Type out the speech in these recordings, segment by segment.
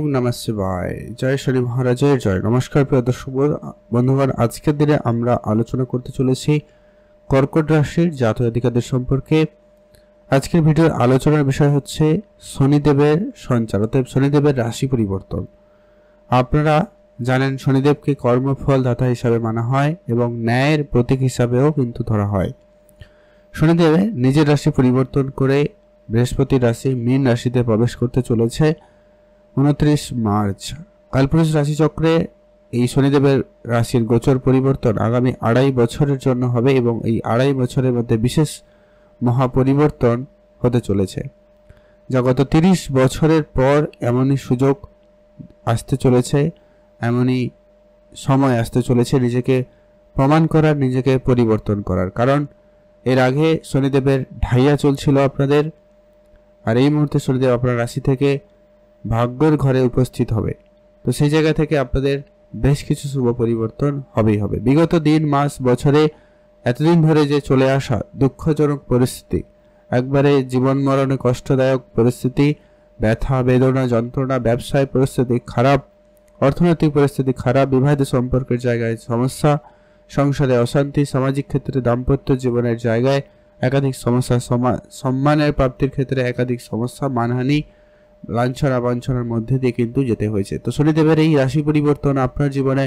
ওম নমঃ শিবায়। জয় শনি মহারাজের জয়। নমস্কার প্রিয় দর্শক বন্ধুগণ, আজকের দিনে আমরা আলোচনা করতে চলেছি কর্কট রাশির জাতক জাতিকাদের সম্পর্কে। আজকের ভিডিওর আলোচনার বিষয় হচ্ছে শনিদেবের সঞ্চার, অর্থাৎ শনিদেবের রাশি পরিবর্তন। আপনারা জানেন শনিদেবকে কর্মফল দাতা হিসাবে মানা হয় এবং ন্যায়ের প্রতীক হিসাবেও কিন্তু ধরা হয়। শনিদেব নিজের রাশি পরিবর্তন করে বৃহস্পতি রাশি মীন রাশিতে প্রবেশ করতে চলেছে 29 মার্চ। কালপুরুষ রাশিচক্রে এই শনিদেবের রাশির গোচর পরিবর্তন আগামী 2.5 বছরের জন্য হবে এবং এই 2.5 বছরের মধ্যে বিশেষ মহাপরিবর্তন হতে চলেছে, যা গত 30 বছরের পর এমনই সুযোগ আসতে চলেছে, এমনই সময় আসতে চলেছে নিজেকে প্রমাণ করার, নিজেকে পরিবর্তন করার। কারণ এর আগে শনিদেবের ঢাইয়া চলছিল আপনাদের, আর এই মুহূর্তে শনিদেব আপনার রাশি থেকে ভাগ্যের ঘরে উপস্থিত হবে। তো সেই জায়গা থেকে আপনাদের বেশ কিছু শুভ পরিবর্তন হবেই হবে। বিগত দিন, মাস, বছরে এতদিন ধরে যে চলে আসা দুঃখজনক পরিস্থিতি, একবারে জীবন মরণে কষ্টদায়ক পরিস্থিতি, ব্যথা বেদনা যন্ত্রণা, ব্যবসায় পরিস্থিতি খারাপ, অর্থনৈতিক পরিস্থিতি খারাপ, বিবাহিত সম্পর্কের জায়গায় সমস্যা, সংসারে অশান্তি, সামাজিক ক্ষেত্রে দাম্পত্য জীবনের জায়গায় একাধিক সমস্যা, সম্মানের প্রাপ্তির ক্ষেত্রে একাধিক সমস্যা, মানহানি, লাঞ্ছনা বাঞ্ছনার মধ্যে দিয়ে কিন্তু যেতে হয়েছে। তো শনিদেবের এই রাশি পরিবর্তন আপনার জীবনে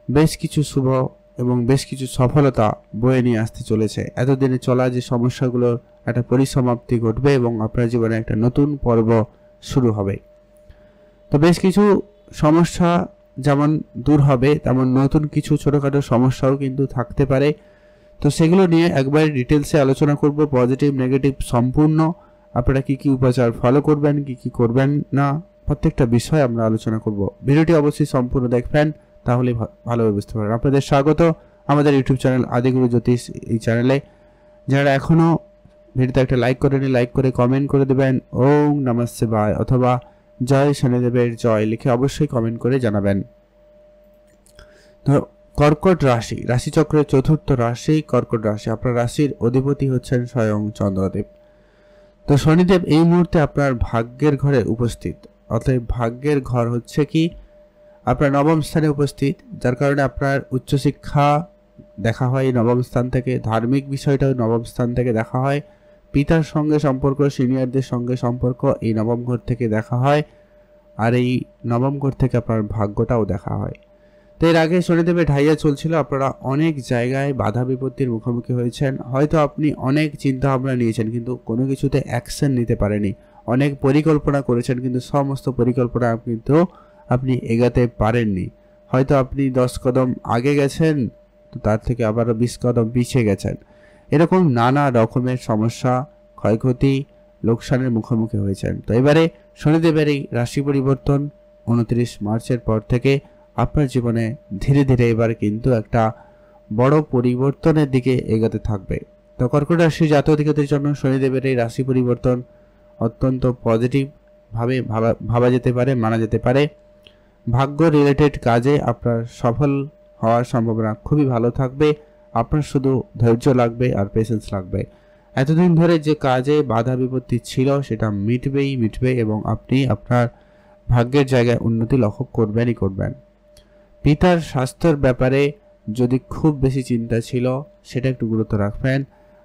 বেশ কিছু শুভ এবং বেশ কিছু সফলতা বয়ে নিয়ে আসতে চলেছে। এতদিনে চলা যে সমস্যাগুলোর একটা পরিসমাপ্তি ঘটবে এবং আপনার জীবনে একটা নতুন পর্ব শুরু হবে। তো বেশ কিছু সমস্যা যেমন দূর হবে, তেমন নতুন কিছু ছোটোখাটো সমস্যাও কিন্তু থাকতে পারে। তো সেগুলো নিয়ে একবার ডিটেলসে আলোচনা করব, পজিটিভ নেগেটিভ সম্পূর্ণ। আপনারা কি কি উপাচার ফলো করবেন, কি কি করবেন না, প্রত্যেকটা বিষয় আমরা আলোচনা করব। ভিডিওটি অবশ্যই সম্পূর্ণ দেখবেন, তাহলে ভালোভাবে বুঝতে পারবেন। আপনাদের স্বাগত আমাদের ইউটিউব চ্যানেল আদিগুরু জ্যোতিষ এই চ্যানেলে। যারা এখনও ভিডিওতে একটা লাইক করেনি, লাইক করে কমেন্ট করে দেবেন ওম নমঃ শিবায় অথবা জয় শনিদেবের জয় লিখে অবশ্যই কমেন্ট করে জানাবেন। তো কর্কট রাশি, রাশিচক্রের চতুর্থ রাশি কর্কট রাশি। আপনার রাশির অধিপতি হচ্ছেন স্বয়ং চন্দ্রদেব। তো শনিদেব এই মুহূর্তে আপনার ভাগ্যের ঘরে উপস্থিত, অর্থাৎ ভাগ্যের ঘর হচ্ছে কি আপনার নবম স্থানে উপস্থিত, যার কারণে আপনার উচ্চশিক্ষা দেখা হয় নবম স্থান থেকে, ধার্মিক বিষয়টাও নবম স্থান থেকে দেখা হয়, পিতার সঙ্গে সম্পর্ক, সিনিয়রদের সঙ্গে সম্পর্ক এই নবম ঘর থেকে দেখা হয়, আর এই নবম ঘর থেকে আপনার ভাগ্যটাও দেখা হয়। তো এর আগে শনিদেবের ঢাইয়া চলছিল, আপনারা অনেক জায়গায় বাধা বিপত্তির মুখোমুখি হয়েছেন। হয়তো আপনি অনেক চিন্তা ভাবনা নিয়েছেন কিন্তু কোনো কিছুতে অ্যাকশন নিতে পারেনি, অনেক পরিকল্পনা করেছেন কিন্তু সমস্ত পরিকল্পনা কিন্তু আপনি এগাতে পারেননি। হয়তো আপনি 10 কদম আগে গেছেন, তো তার থেকে আবারও 20 কদম পিছিয়ে গেছেন। এরকম নানা রকমের সমস্যা, ক্ষয়ক্ষতি, লোকসানের মুখোমুখি হয়েছেন। তো এবারে শনিদেবের এই রাশি পরিবর্তন 29 মার্চের পর থেকে আপনার জীবনে ধীরে ধীরে এবার কিন্তু একটা বড় পরিবর্তনের দিকে এগোতে থাকবে। তো কর্কট রাশির জাতক জাতিকাদের জন্য শনিদেবের এই রাশি পরিবর্তন অত্যন্ত পজিটিভ ভাবে ভাবা যেতে পারে, মানা যেতে পারে। ভাগ্য রিলেটেড কাজে আপনার সফল হওয়ার সম্ভাবনা খুবই ভালো থাকবে। আপনার শুধু ধৈর্য লাগবে আর পেশেন্স লাগবে। এতদিন ধরে যে কাজে বাধা বিপত্তি ছিল সেটা মিটবে এবং আপনি আপনার ভাগ্যের জায়গায় উন্নতি লক্ষ্য করবেনই করবেন। পিতার স্বাস্থ্যের ব্যাপারে যদি খুব বেশি চিন্তা ছিল সেটা একটু গুরুত্ব রাখবেন।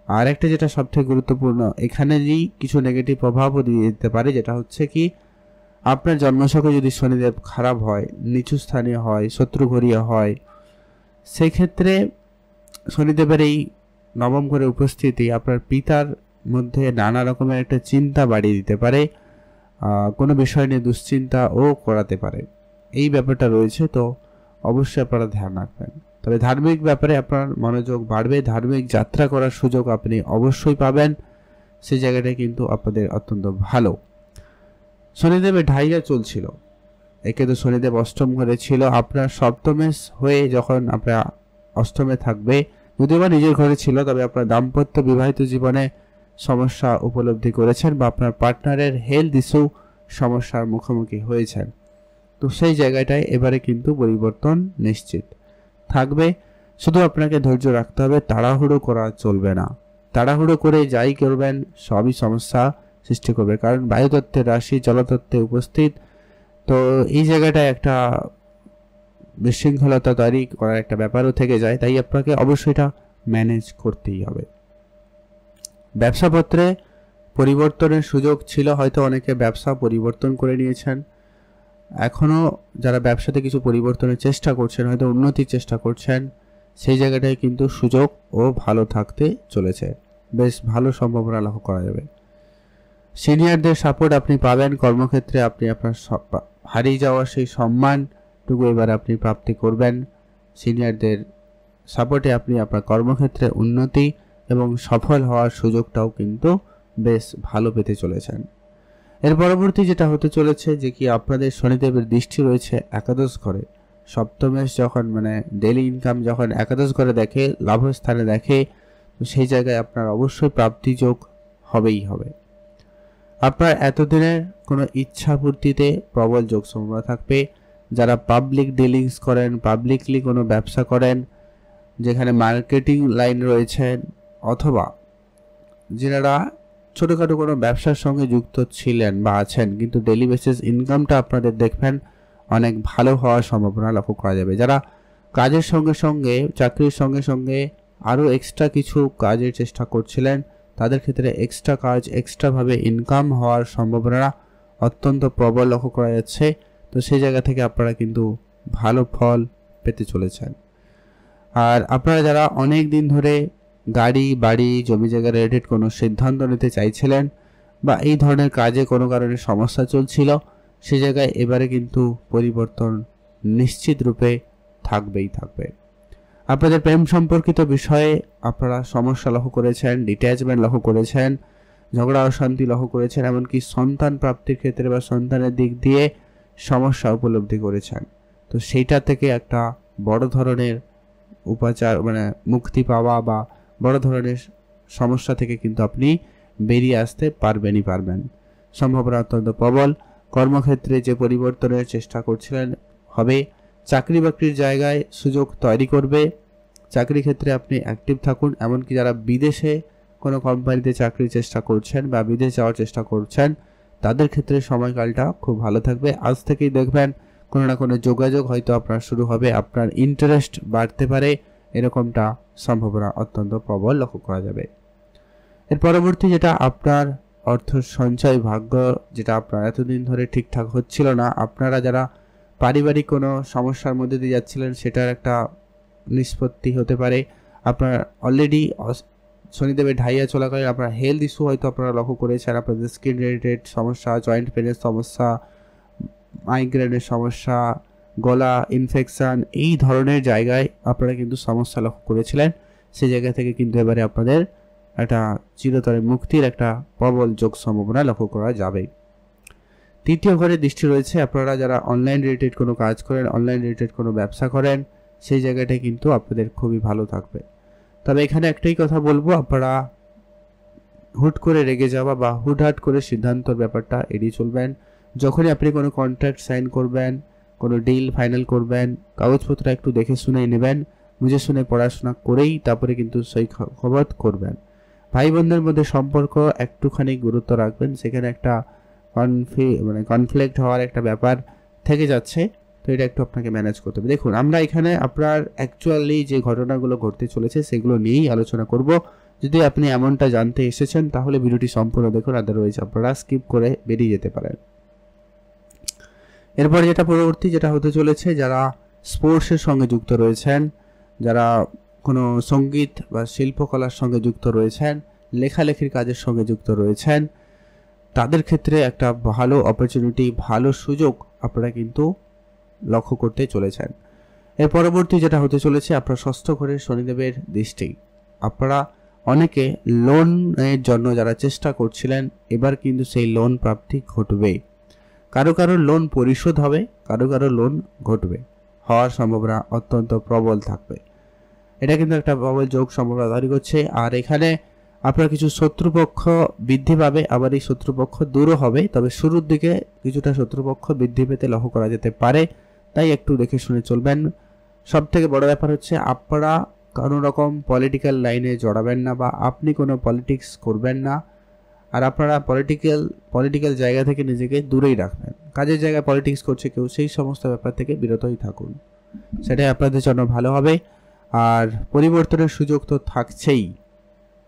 আর একটা যেটা সবথেকে গুরুত্বপূর্ণ, এখানেই কিছু নেগেটিভ প্রভাবও দিয়ে দিতে পারে, যেটা হচ্ছে কি আপনার জন্মছকে যদি শনিদেব খারাপ হয়, নিচু স্থানীয় হয়, শত্রুঘরীয় হয়, সেই ক্ষেত্রে শনিদেবের এই নবম ঘরে উপস্থিতি আপনার পিতার মধ্যে নানা রকমের একটা চিন্তা বাড়িয়ে দিতে পারে, কোনো বিষয় নিয়ে দুশ্চিন্তাও করাতে পারে। এই ব্যাপারটা রয়েছে, তো অবশ্যই আপনারা ধ্যান রাখবেন। তবে ধার্মিক ব্যাপারে আপনার মনোযোগ বাড়বে, ধার্মিক যাত্রা করার সুযোগ আপনি অবশ্যই পাবেন, সেই জায়গাটা কিন্তু আপনাদের অত্যন্ত ভালো। শনিদেবের ঢাইয়া চলছিল, একে তো শনিদেব অষ্টম ঘরে ছিল, আপনার সপ্তমে হয়ে যখন আপনার অষ্টমে থাকবে, যদিও বা নিজের ঘরে ছিল, তবে আপনার দাম্পত্য বিবাহিত জীবনে সমস্যা উপলব্ধি করেছেন বা আপনার পার্টনারের হেলথ ইস্যু সমস্যার মুখোমুখি হয়েছেন। তো সেই জায়গাটায় এবারে কিন্তু পরিবর্তন নিশ্চিত থাকবে। শুধু আপনাকে ধৈর্য রাখতে হবে, তাড়াহুড়ো করা চলবে না। তাড়াহুড়ো করে যাই করবেন সবই সমস্যা সৃষ্টি করবে, কারণ বায়ুতত্ত্বের রাশি জলতত্ত্বে উপস্থিত। তো এই জায়গাটায় একটা বিশৃঙ্খলতা তৈরি করার একটা ব্যাপারও থেকে যায়, তাই আপনাকে অবশ্যই এটা ম্যানেজ করতেই হবে। ব্যবসাপত্রে পরিবর্তনের সুযোগ ছিল, হয়তো অনেকে ব্যবসা পরিবর্তন করে নিয়েছেন, এখনও যারা ব্যবসাতে কিছু পরিবর্তনের চেষ্টা করছেন, হয়তো উন্নতির চেষ্টা করছেন, সেই জায়গাটায় কিন্তু সুযোগ ও ভালো থাকতে চলেছে, বেশ ভালো সম্ভাবনা লক্ষ্য করা যাবে। সিনিয়রদের সাপোর্ট আপনি পাবেন, কর্মক্ষেত্রে আপনি আপনার হারিয়ে যাওয়া সেই সম্মানটুকু এবার আপনি প্রাপ্তি করবেন। সিনিয়রদের সাপোর্টে আপনি আপনার কর্মক্ষেত্রে উন্নতি এবং সফল হওয়ার সুযোগটাও কিন্তু বেশ ভালো পেতে চলেছেন। এর পরবর্তী যেটা হতে চলেছে যে কি আপনাদের শনিদেবের দৃষ্টি রয়েছে একাদশ ঘরে। সপ্তমেশ যখন ডেইলি ইনকাম যখন একাদশ ঘরে দেখে, লাভস্থানে দেখে, তো সেই জায়গায় আপনার অবশ্যই প্রাপ্তি যোগ হবেই হবে। আপনার এতদিনের কোনো ইচ্ছা পূর্তিতে প্রবল যোগ সম্ভাবনা থাকবে। যারা পাবলিক ডিলিংস করেন, পাবলিকলি কোনো ব্যবসা করেন, যেখানে মার্কেটিং লাইন রয়েছেন, অথবা যারা ছোটোখাটো কোনো ব্যবসার সঙ্গে যুক্ত ছিলেন বা আছেন, কিন্তু ডেইলি বেসিস ইনকামটা আপনাদের দেখবেন অনেক ভালো হওয়ার সম্ভাবনা লক্ষ্য করা যাবে। যারা কাজের সঙ্গে সঙ্গে, চাকরির সঙ্গে সঙ্গে আরও এক্সট্রা কিছু কাজের চেষ্টা করছিলেন, তাদের ক্ষেত্রে এক্সট্রা কাজ, এক্সট্রাভাবে ইনকাম হওয়ার সম্ভাবনা অত্যন্ত প্রবল লক্ষ্য করা যাচ্ছে। তো সেই জায়গা থেকে আপনারা কিন্তু ভালো ফল পেতে চলেছেন। আর আপনারা যারা অনেক দিন ধরে গাড়ি, বাড়ি, জমি জায়গা রিলেটেড কোনো সিদ্ধান্ত নিতে চাইছিলেন বা এই ধরনের কাজে কোনো কারণে সমস্যা চলছিল, সে জায়গায় এবারে কিন্তু পরিবর্তন নিশ্চিত রূপে থাকবেই থাকবে। আপনাদের প্রেম সম্পর্কিত বিষয়ে আপনারা সমস্যা লক্ষ্য করেছেন, ডিট্যাচমেন্ট লক্ষ্য করেছেন, ঝগড়া অশান্তি লক্ষ্য করেছেন, এমনকি সন্তান প্রাপ্তির ক্ষেত্রে বা সন্তানের দিক দিয়ে সমস্যা উপলব্ধি করেছেন। তো সেইটা থেকে একটা বড় ধরনের উপাচার মুক্তি পাওয়া বা বড় ধরনের সমস্যা থেকে কিন্তু আপনি বেরিয়ে আসতে পারবেন। সম্ভাবনা অত্যন্ত প্রবল। কর্মক্ষেত্রে যে পরিবর্তনের চেষ্টা করছিলেন হবে। চাকরি বাকরির জায়গায় সুযোগ তৈরি করবে। চাকরি ক্ষেত্রে আপনি অ্যাক্টিভ থাকুন। এমনকি যারা বিদেশে কোনো কোম্পানিতে চাকরির চেষ্টা করছেন বা বিদেশ যাওয়ার চেষ্টা করছেন, তাদের ক্ষেত্রে সময়কালটা খুব ভালো থাকবে। আজ থেকেই দেখবেন কোনো না কোনো যোগাযোগ হয়তো আপনার শুরু হবে, আপনার ইন্টারেস্ট বাড়তে পারে, এরকমটা সম্ভাবনা অত্যন্ত প্রবল লক্ষ্য করা যাবে। এর পরবর্তী যেটা আপনার অর্থ সঞ্চয় ভাগ্য, যেটা আপনার এতদিন ধরে ঠিকঠাক হচ্ছিল না, আপনারা যারা পারিবারিক কোনো সমস্যার মধ্যে দিয়ে যাচ্ছিলেন, সেটার একটা নিষ্পত্তি হতে পারে। আপনার অলরেডি শনিদেবের ঢাইয়া চলাকালীন আপনার হেলথ ইস্যু হয়তো আপনারা লক্ষ্য করেছেন, আপনাদের স্কিন রিলেটেড সমস্যা, জয়েন্ট পেনের সমস্যা, মাইগ্রেনের সমস্যা, গলা ইনফেকশান, এই ধরনের জায়গায় আপনারা কিন্তু সমস্যা লক্ষ্য করেছিলেন। সেই জায়গা থেকে কিন্তু এবারে আপনাদের একটা চিরতরে মুক্তির একটা প্রবল যোগ সম্ভাবনা লক্ষ্য করা যাবে। তৃতীয় ঘরে দৃষ্টি রয়েছে। আপনারা যারা অনলাইন রিলেটেড কোনো কাজ করেন, অনলাইন রিলেটেড কোনো ব্যবসা করেন, সেই জায়গাটায় কিন্তু আপনাদের খুবই ভালো থাকবে। তবে এখানে একটাই কথা বলবো, আপনারা হুট করে রেগে যাওয়া বা হুটহাট করে সিদ্ধান্তর ব্যাপারটা এড়িয়ে চলবেন। যখনই আপনি কোনো কন্ট্রাক্ট সাইন করবেন, কোনো ডিল ফাইনাল করবেন, কাগজপত্র একটু দেখে শুনেই নেবেন, বুঝে শুনে পড়াশোনা করেই তারপরে কিন্তু সই খবর করবেন। ভাই বোনদের মধ্যে সম্পর্ক একটুখানি গুরুত্ব রাখবেন, সেখানে একটা কনফ্লিক্ট হওয়ার একটা ব্যাপার থেকে যাচ্ছে, তো এটা একটু আপনাকে ম্যানেজ করতে হবে। দেখুন, আমরা এখানে আপনার অ্যাকচুয়ালি যে ঘটনাগুলো ঘটতে চলেছে সেগুলো নিয়েই আলোচনা করব। যদি আপনি এমনটা জানতে এসেছেন তাহলে ভিডিওটি সম্পূর্ণ দেখুন, আদারওয়াইজ আপনারা স্কিপ করে বেরিয়ে যেতে পারেন। এরপর যেটা পরবর্তী যেটা হতে চলেছে, যারা স্পোর্টসের সঙ্গে যুক্ত রয়েছেন, যারা কোনো সঙ্গীত বা শিল্পকলার সঙ্গে যুক্ত রয়েছেন, লেখালেখির কাজের সঙ্গে যুক্ত রয়েছেন, তাদের ক্ষেত্রে একটা ভালো অপরচুনিটি, ভালো সুযোগ আপনারা কিন্তু লক্ষ্য করতে চলেছেন। এর পরবর্তী যেটা হতে চলেছে, আপনার ষষ্ঠ ঘরে শনিদেবের দৃষ্টি। আপনারা অনেকে লোনের জন্য যারা চেষ্টা করছিলেন, এবার কিন্তু সেই লোন প্রাপ্তি ঘটবে। কারো কারো লোন পরিশোধ হবে, কারো কারো লোন ঘটবে, হওয়ার সম্ভাবনা অত্যন্ত প্রবল থাকবে। এটা কিন্তু একটা প্রবল যোগ সম্ভাবনা তৈরি করছে। আর এখানে আপনার কিছু শত্রুপক্ষ বৃদ্ধি পাবে, আবার এই শত্রুপক্ষ দূরও হবে, তবে শুরুর দিকে কিছুটা শত্রুপক্ষ বৃদ্ধি পেতে লক্ষ্য করা যেতে পারে, তাই একটু দেখে শুনে চলবেন। সব থেকে বড় ব্যাপার হচ্ছে, আপনারা কোনো রকম পলিটিক্যাল লাইনে জড়াবেন না বা আপনি কোনো পলিটিক্স করবেন না। আর আপনারা পলিটিক্যাল জায়গা থেকে নিজেকে দূরেই রাখবেন। কাজের জায়গায় পলিটিক্স করছে কেউ, সেই সমস্ত ব্যাপার থেকে বিরতই থাকুন, সেটাই আপনাদের জন্য ভালো হবে। আর পরিবর্তনের সুযোগ তো থাকছেই,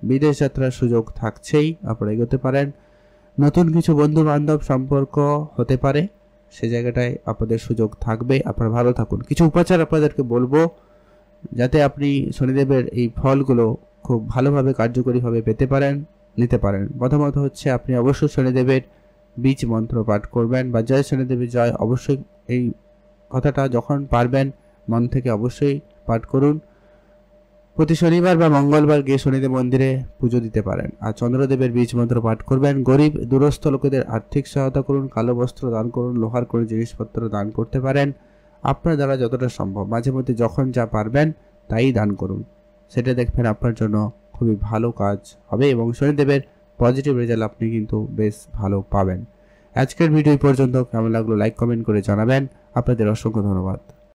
বিদেশ যাত্রার সুযোগ থাকছেই, আপনারা এগোতে পারেন। নতুন কিছু বন্ধু বান্ধব সম্পর্ক হতে পারে, সে জায়গাটায় আপনাদের সুযোগ থাকবে। আপনারা ভালো থাকুন। কিছু উপাচার আপনাদেরকে বলবো যাতে আপনি শনিদেবের এই ফলগুলো খুব ভালোভাবে কার্যকরীভাবে পেতে পারেন, নিতে পারেন। প্রথমত হচ্ছে আপনি অবশ্যই শনিদেবের বীজ মন্ত্র পাঠ করবেন, বা জয় শনিদেবের জয়, অবশ্যই এই কথাটা যখন পারবেন মন থেকে অবশ্যই পাঠ করুন। প্রতি শনিবার বা মঙ্গলবার গিয়ে শনিদেব মন্দিরে পুজো দিতে পারেন। আর চন্দ্রদেবের বীজ মন্ত্র পাঠ করবেন। গরিব দূরস্থ লোকেদের আর্থিক সহায়তা করুন, কালো বস্ত্র দান করুন, লোহার কোনো জিনিসপত্র দান করতে পারেন। আপনার দ্বারা যতটা সম্ভব মাঝে মধ্যে যখন যা পারবেন তাই দান করুন, সেটা দেখবেন আপনার জন্য খুবই ভালো কাজ হবে এবং শনিদেবের পজিটিভ রেজাল্ট আপনি কিন্তু বেশ ভালো পাবেন। আজকের ভিডিও পর্যন্ত কেমন লাগলো লাইক কমেন্ট করে জানাবেন। আপনাদের অসংখ্য ধন্যবাদ।